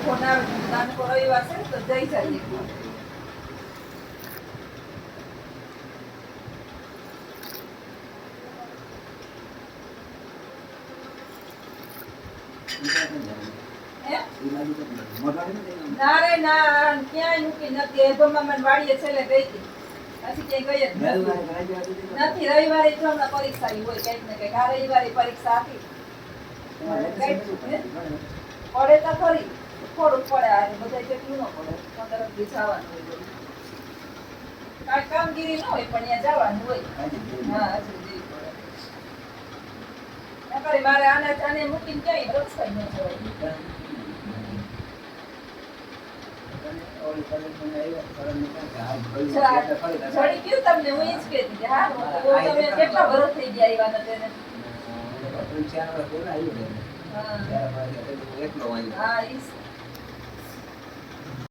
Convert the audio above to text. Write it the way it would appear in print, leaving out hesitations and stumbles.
phone આવે નાનકો રવિવાર છે ને તો જઈ જાય ના રે ના ક્યાંય મૂકી નથી એભોમાં મને વાડીએ છેલ્લે ગઈ હતી પછી ક્યાંય ગઈ જ નથી રવિવારે જો હમણાં પરીક્ષા હોય કંઈક ને કંઈક આ રવિવારે પરીક્ષા આપી પડે તો ખરી થોડુંક પડે આ બધા જેટલું ન પડે 15 દિવસ આવવાનું હોય કાંઈ કામગીરી ન હોય પણ ત્યાં જવાનું હોય હા હજુ જઈ પડે નકર મારે આને મૂકીને ક્યાંય રસ્તા ન જવાય છોડી ગયું તમને હું ઈ જ કહેતી કે હા તમે કેટલા વર્ષ થઈ ગયા આવ્યા નથી એને હા ઈ